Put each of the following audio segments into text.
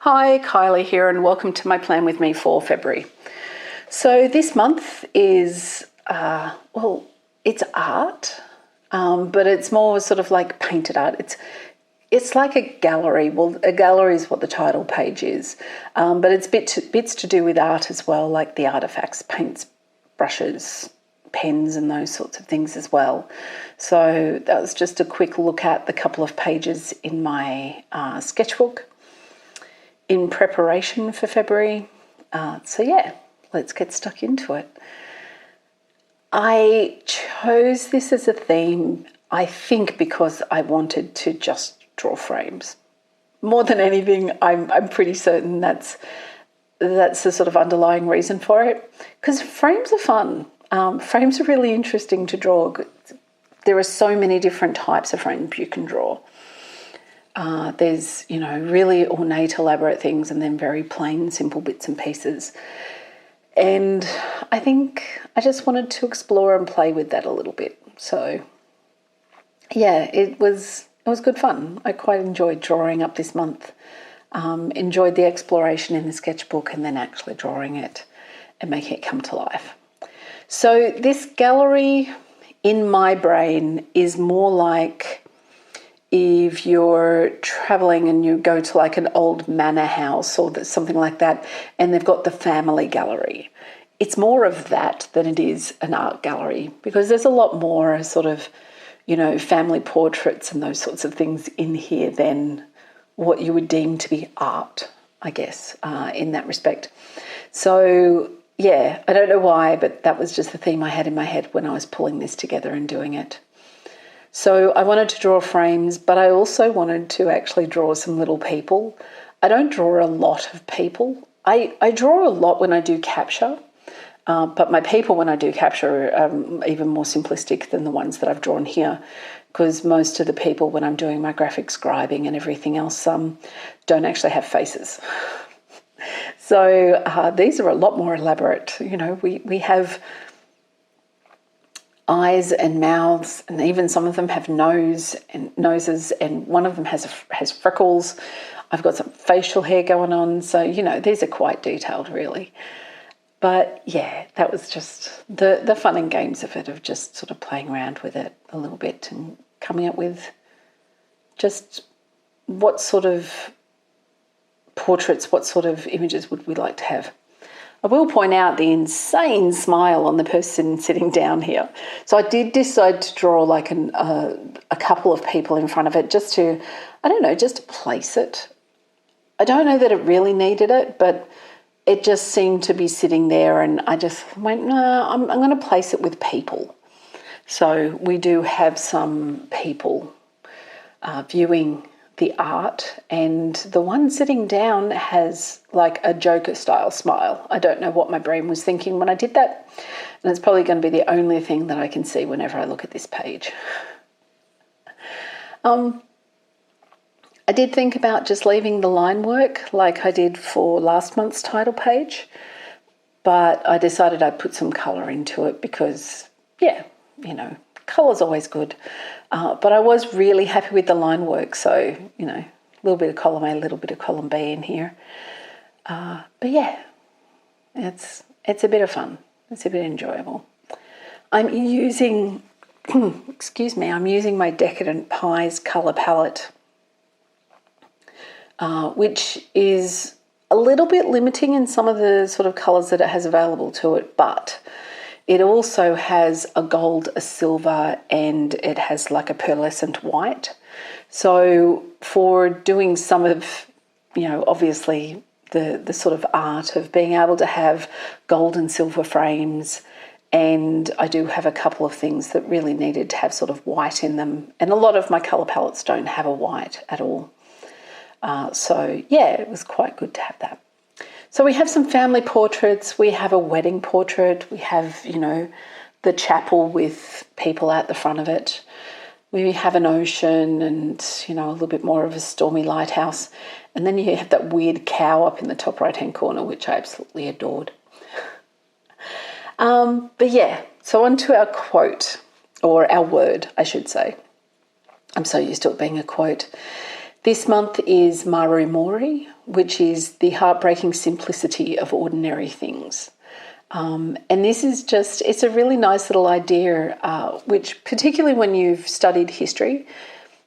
Hi, Kylie here, and welcome to my plan with me for February. So this month is, it's art, but it's more sort of like painted art. It's like a gallery. Well, a gallery is what the title page is, but it's bits to do with art as well, like the artifacts, paints, brushes, pens, and those sorts of things as well. So that was just a quick look at the couple of pages in my sketchbook in preparation for February. Let's get stuck into it. I chose this as a theme, I think, because I wanted to just draw frames. More than anything, I'm pretty certain that's the sort of underlying reason for it. Because frames are fun. Frames are really interesting to draw. There are so many different types of frames you can draw. There's, really ornate, elaborate things, and then very plain, simple bits and pieces. And I think I just wanted to explore and play with that a little bit. So, yeah, it was good fun. I quite enjoyed drawing up this month. Enjoyed the exploration in the sketchbook and then actually drawing it and making it come to life. So this gallery in my brain is more like if you're traveling and you go to like an old manor house or something like that, and they've got the family gallery. It's more of that than it is an art gallery, because there's a lot more sort of, family portraits and those sorts of things in here than what you would deem to be art, I guess, in that respect. So, yeah, I don't know why, but that was just the theme I had in my head when I was pulling this together and doing it. So I wanted to draw frames, but I also wanted to actually draw some little people. I don't draw a lot of people. I draw a lot when I do capture, but my people when I do capture are even more simplistic than the ones that I've drawn here, because most of the people when I'm doing my graphic scribing and everything else don't actually have faces. So these are a lot more elaborate. We have eyes and mouths, and even some of them have noses, and one of them has freckles. I've got some facial hair going on, so these are quite detailed, really. But yeah, that was just the fun and games of it, of just sort of playing around with it a little bit and coming up with just what sort of portraits, what sort of images would we like to have. I will point out the insane smile on the person sitting down here. So I did decide to draw like a couple of people in front of it just to place it. I don't know that it really needed it, but it just seemed to be sitting there, and I just went, no, I'm going to place it with people. So we do have some people viewing the art, and the one sitting down has like a Joker style smile. I don't know what my brain was thinking when I did that, and it's probably going to be the only thing that I can see whenever I look at this page. I did think about just leaving the line work like I did for last month's title page, but I decided I'd put some colour into it because, colour's always good. But I was really happy with the line work, so, a little bit of column A, a little bit of column B in here. But yeah, it's a bit of fun. It's a bit enjoyable. I'm using, I'm using my Decadent Pies colour palette, which is a little bit limiting in some of the sort of colours that it has available to it, but it also has a gold, a silver, and it has like a pearlescent white. So for doing some of, obviously the sort of art of being able to have gold and silver frames, and I do have a couple of things that really needed to have sort of white in them, and a lot of my colour palettes don't have a white at all. It was quite good to have that. So we have some family portraits, we have a wedding portrait, we have, the chapel with people at the front of it. We have an ocean and, a little bit more of a stormy lighthouse. And then you have that weird cow up in the top right-hand corner, which I absolutely adored. So on to our quote, or our word, I should say. I'm so used to it being a quote. This month is Maru Mori, which is the heartbreaking simplicity of ordinary things. And this is just, it's a really nice little idea, which particularly when you've studied history,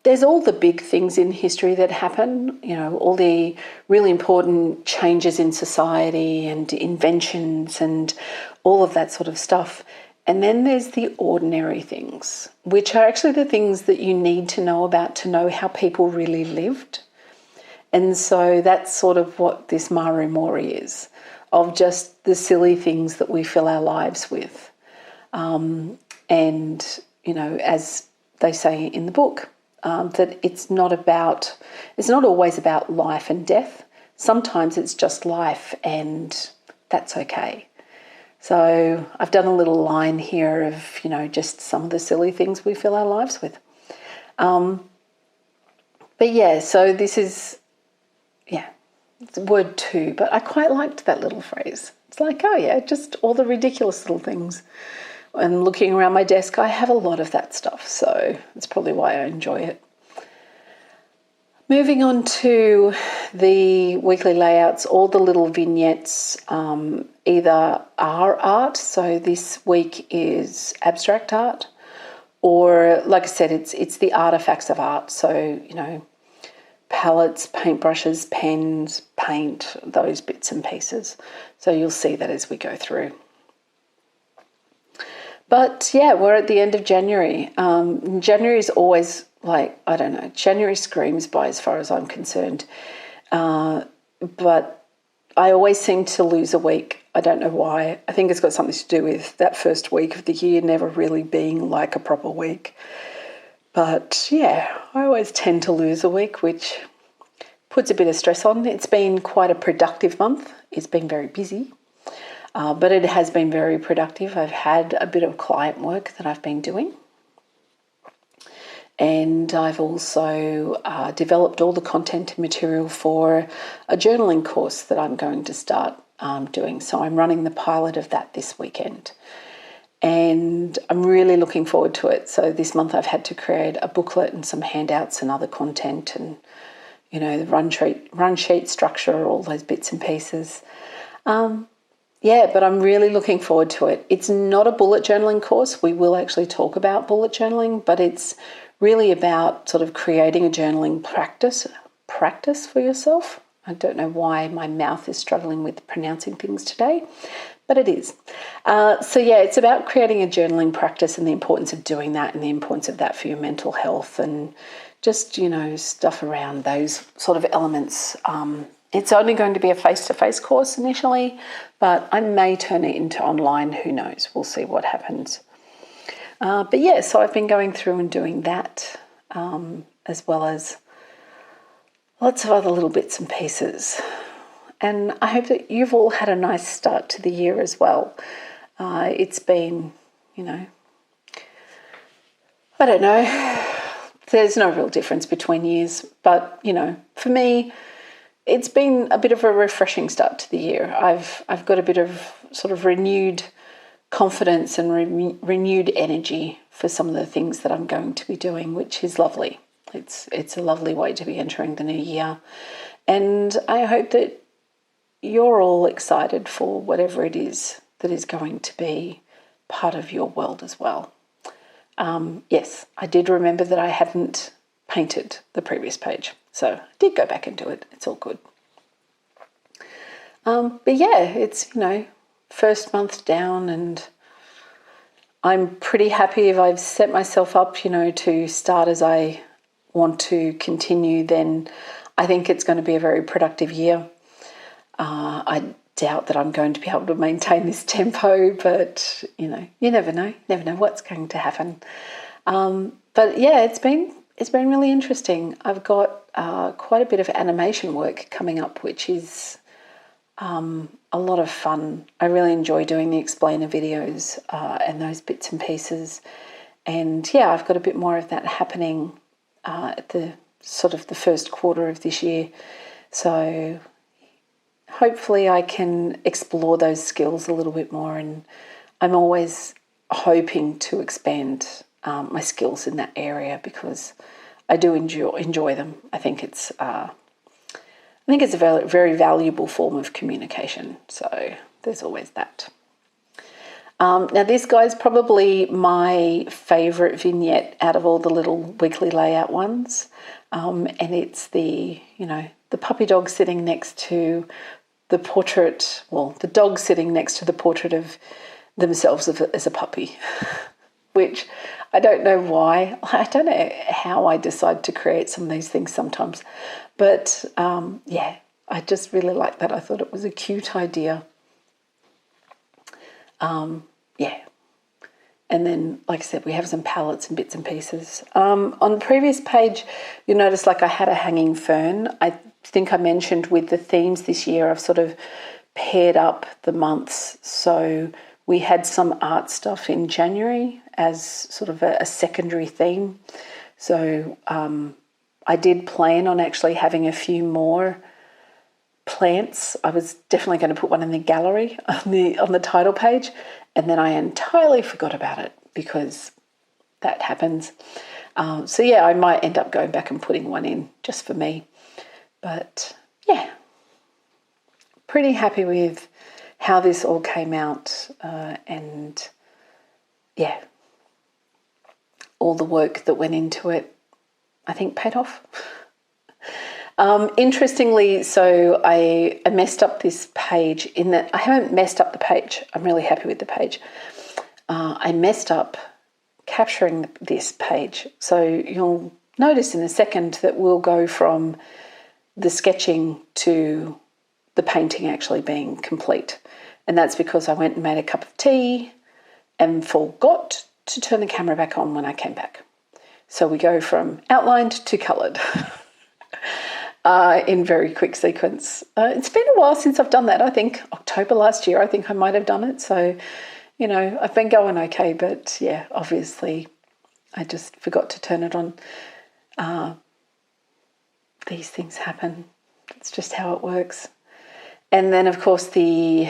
there's all the big things in history that happen, all the really important changes in society and inventions and all of that sort of stuff. And then there's the ordinary things, which are actually the things that you need to know about to know how people really lived. And so that's sort of what this Maru Mori is, of just the silly things that we fill our lives with. And, as they say in the book, that it's not always about life and death. Sometimes it's just life, and that's okay. So I've done a little line here of, just some of the silly things we fill our lives with. But yeah, so this is, it's word 2, but I quite liked that little phrase. It's like, oh yeah, just all the ridiculous little things. And looking around my desk, I have a lot of that stuff, so that's probably why I enjoy it. Moving on to the weekly layouts, all the little vignettes either are art, so this week is abstract art, or like I said, it's the artifacts of art, so, palettes, paintbrushes, pens, paint, those bits and pieces. So you'll see that as we go through. But yeah, we're at the end of January. January is always January screams by as far as I'm concerned. But I always seem to lose a week. I don't know why. I think it's got something to do with that first week of the year never really being like a proper week. But yeah, I always tend to lose a week, which puts a bit of stress on. It's been quite a productive month. It's been very busy. But it has been very productive. I've had a bit of client work that I've been doing. And I've also developed all the content and material for a journaling course that I'm going to start doing. So I'm running the pilot of that this weekend. And I'm really looking forward to it. So this month I've had to create a booklet and some handouts and other content and, the run sheet structure, all those bits and pieces. But I'm really looking forward to it. It's not a bullet journaling course. We will actually talk about bullet journaling, but it's really about sort of creating a journaling practice for yourself. I don't know why my mouth is struggling with pronouncing things today, but it is. It's about creating a journaling practice and the importance of doing that and the importance of that for your mental health and just, stuff around those sort of elements. It's only going to be a face-to-face course initially, but I may turn it into online. Who knows? We'll see what happens. So I've been going through and doing that, as well as lots of other little bits and pieces. And I hope that you've all had a nice start to the year as well. It's been, I don't know, there's no real difference between years, but, for me, it's been a bit of a refreshing start to the year. I've got a bit of sort of renewed confidence and renewed energy for some of the things that I'm going to be doing, which is lovely. It's a lovely way to be entering the new year. And I hope that you're all excited for whatever it is that is going to be part of your world as well. Yes, I did remember that I hadn't painted the previous page. So I did go back and do it. It's all good. It's, first month down, and I'm pretty happy if I've set myself up, to start as I want to continue, then I think it's going to be a very productive year. I doubt that I'm going to be able to maintain this tempo, but, you never know. Never know what's going to happen. It's been really interesting. I've got quite a bit of animation work coming up, which is a lot of fun. I really enjoy doing the explainer videos and those bits and pieces. And I've got a bit more of that happening at the sort of the first quarter of this year. So hopefully I can explore those skills a little bit more, and I'm always hoping to expand my skills in that area, because I do enjoy them. I think it's a very, very valuable form of communication. So there's always that. Now this guy's probably my favourite vignette out of all the little weekly layout ones. And it's the puppy dog sitting next to the portrait, the dog sitting next to the portrait of themselves as a puppy, which I don't know why. I don't know how I decide to create some of these things sometimes. But I just really like that. I thought it was a cute idea. And then, like I said, we have some palettes and bits and pieces. On the previous page, you'll notice I had a hanging fern. I think I mentioned with the themes this year, I've sort of paired up the months. So we had some art stuff in January as sort of a secondary theme. So I did plan on actually having a few more plants. I was definitely going to put one in the gallery on the title page, and then I entirely forgot about it because that happens. I might end up going back and putting one in just for me. But pretty happy with how this all came out, and all the work that went into it, I think, paid off. Interestingly, so I messed up this page in that I haven't messed up the page. I'm really happy with the page. I messed up capturing this page. So you'll notice in a second that we'll go from the sketching to the painting actually being complete. And that's because I went and made a cup of tea and forgot to turn the camera back on when I came back. So we go from outlined to coloured. In very quick sequence. It's been a while since I've done that. I think October last year, I think I might have done it. So, I've been going okay, but obviously I just forgot to turn it on. These things happen. It's just how it works. And then, of course, the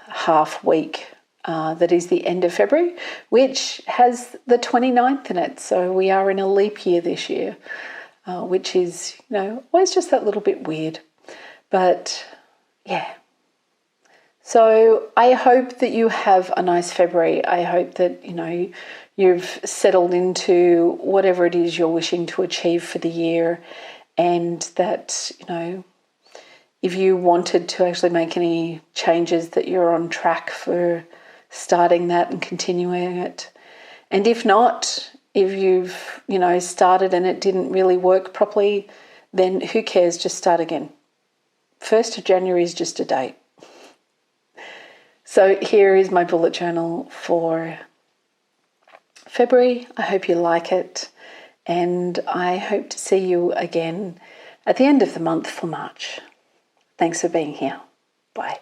half week that is the end of February, which has the 29th in it. So we are in a leap year this year. Which is, always just that little bit weird. But, So I hope that you have a nice February. I hope that, you've settled into whatever it is you're wishing to achieve for the year, and that, if you wanted to actually make any changes, that you're on track for starting that and continuing it. And if not, if you've, started and it didn't really work properly, then who cares? Just start again. 1st of January is just a date. So here is my bullet journal for February. I hope you like it. And I hope to see you again at the end of the month for March. Thanks for being here. Bye.